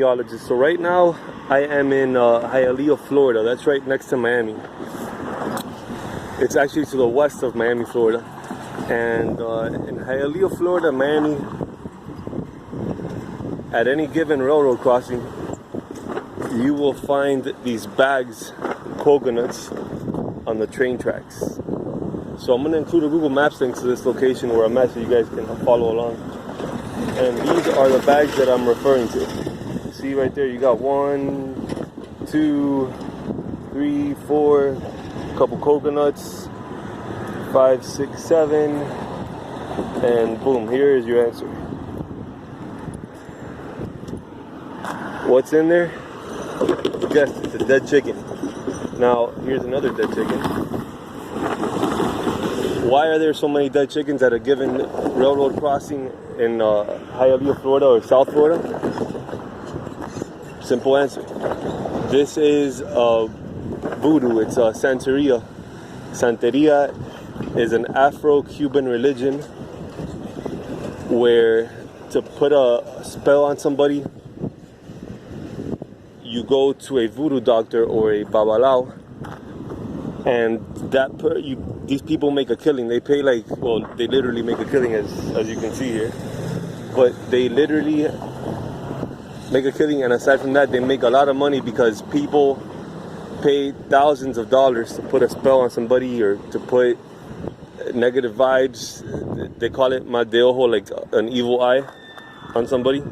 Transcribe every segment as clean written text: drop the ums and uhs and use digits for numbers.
meteorologist. So right now I am in Hialeah, Florida. That's right next to Miami. It's actually to the west of Miami, Florida. And in Hialeah, Florida, Miami, at any given railroad crossing, you will find these bags, coconuts, on the train tracks. So I'm going to include a Google Maps link to this location where I'm at so you guys can follow along. And these are the bags that I'm referring to. See right there, you got 1, 2, 3, 4, a couple coconuts, 5, 6, 7, and boom, here is your answer. What's in there? Guess it's a dead chicken. Now, here's another dead chicken. Why are there so many dead chickens at a given railroad crossing in Hialeah, Florida or South Florida? Simple answer. This is voodoo. It's Santeria. Santeria is an Afro Cuban religion where to put a spell on somebody, you go to a voodoo doctor or a babalao, and these people make a killing. They pay they literally make a killing as you can see here. But they literally make a killing, and aside from that, they make a lot of money because people pay thousands of dollars to put a spell on somebody or to put negative vibes. They call it mal de ojo, like an evil eye on somebody.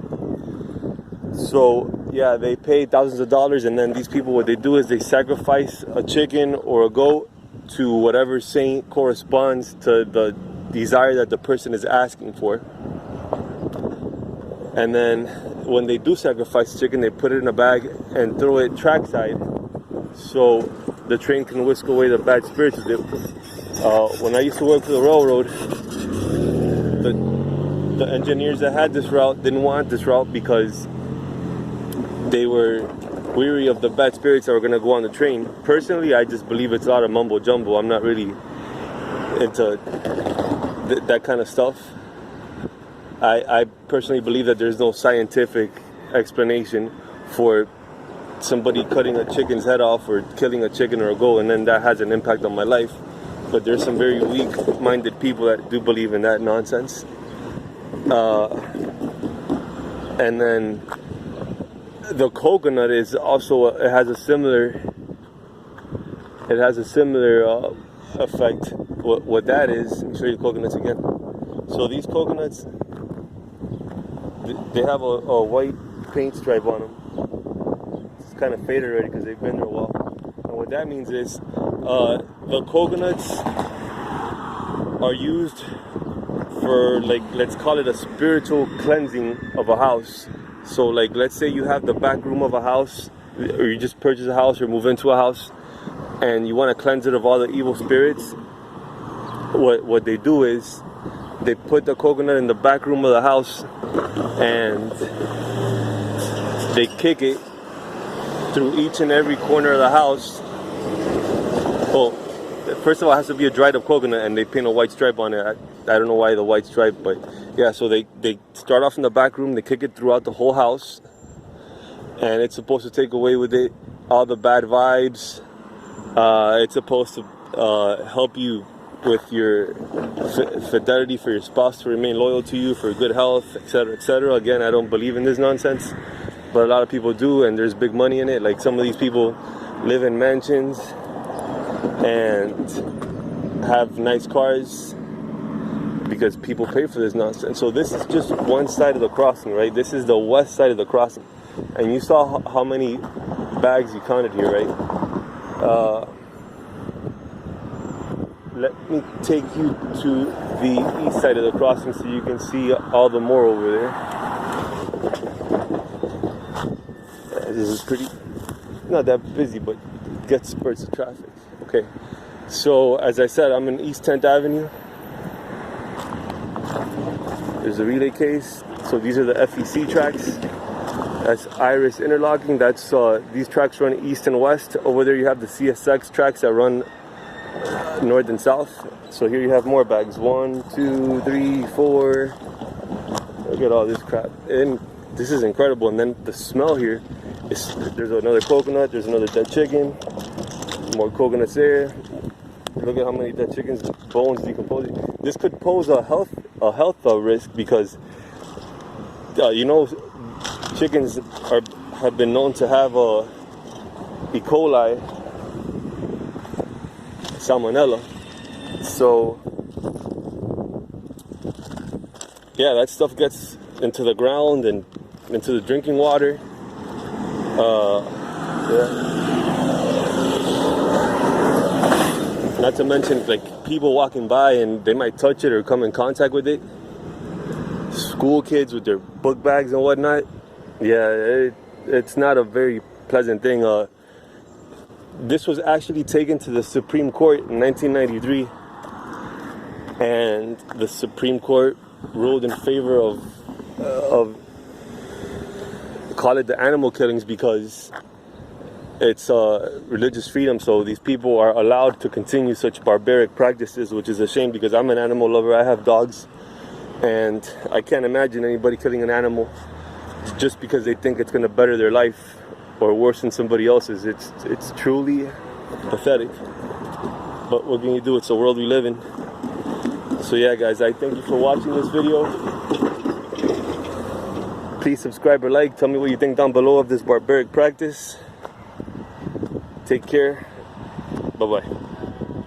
So yeah, they pay thousands of dollars, and then these people, what they do is they sacrifice a chicken or a goat to whatever saint corresponds to the desire that the person is asking for. And then when they do sacrifice chicken, they put it in a bag and throw it trackside so the train can whisk away the bad spirits with it. When I used to work for the railroad, the engineers that had this route didn't want this route because they were weary of the bad spirits that were going to go on the train. Personally, I just believe it's a lot of mumbo jumbo. I'm not really into that kind of stuff. I personally believe that there's no scientific explanation for somebody cutting a chicken's head off or killing a chicken or a goat, and then that has an impact on my life. But there's some very weak-minded people that do believe in that nonsense. And then the coconut is also it has a similar effect. What that is, let me show you the coconuts again. So these coconuts, they have a white paint stripe on them. It's kind of faded already because they've been there a while. And what that means is the coconuts are used for, let's call it a spiritual cleansing of a house. So let's say you have the back room of a house, or you just purchase a house or move into a house, and you want to cleanse it of all the evil spirits. What they do is they put the coconut in the back room of the house and they kick it through each and every corner of the house. Well, first of all, it has to be a dried up coconut, and they paint a white stripe on it. I don't know why the white stripe, but yeah, so they start off in the back room, they kick it throughout the whole house, and it's supposed to take away with it all the bad vibes. It's supposed to help you with your fidelity for your spouse to remain loyal to you, for good health, etc., etc. Again, I don't believe in this nonsense, but a lot of people do, and there's big money in it. Like, some of these people live in mansions and have nice cars because people pay for this nonsense. So this is just one side of the crossing, right? This is the west side of the crossing, and you saw how many bags you counted here, right? Let me take you to the east side of the crossing so you can see all the more over there. This is pretty, not that busy, but gets spurts of traffic. Okay, so as I said, I'm in East 10th Avenue. There's a relay case. So these are the FEC tracks. That's Iris interlocking. That's these tracks run east and west. Over there you have the CSX tracks that run north and south. So here you have more bags. 1, 2, 3, 4. Look at all this crap. And this is incredible. And then the smell here is, there's another coconut, there's another dead chicken, more coconuts there. Look at how many dead chickens, bones decomposing. This could pose a health risk because you know, chickens have been known to have E. coli, salmonella. So yeah, that stuff gets into the ground and into the drinking water. Yeah. Not to mention, like, people walking by and they might touch it or come in contact with it. School kids with their book bags and whatnot. Yeah, it's not a very pleasant thing. This was actually taken to the Supreme Court in 1993, and the Supreme Court ruled in favor of call it the animal killings, because it's religious freedom. So these people are allowed to continue such barbaric practices, which is a shame because I'm an animal lover. I have dogs, and I can't imagine anybody killing an animal just because they think it's going to better their life or worsen somebody else's. It's truly pathetic. But what can you do? It's the world we live in. So yeah, guys, I thank you for watching this video. Please subscribe or like. Tell me what you think down below of this barbaric practice. Take care. Bye-bye.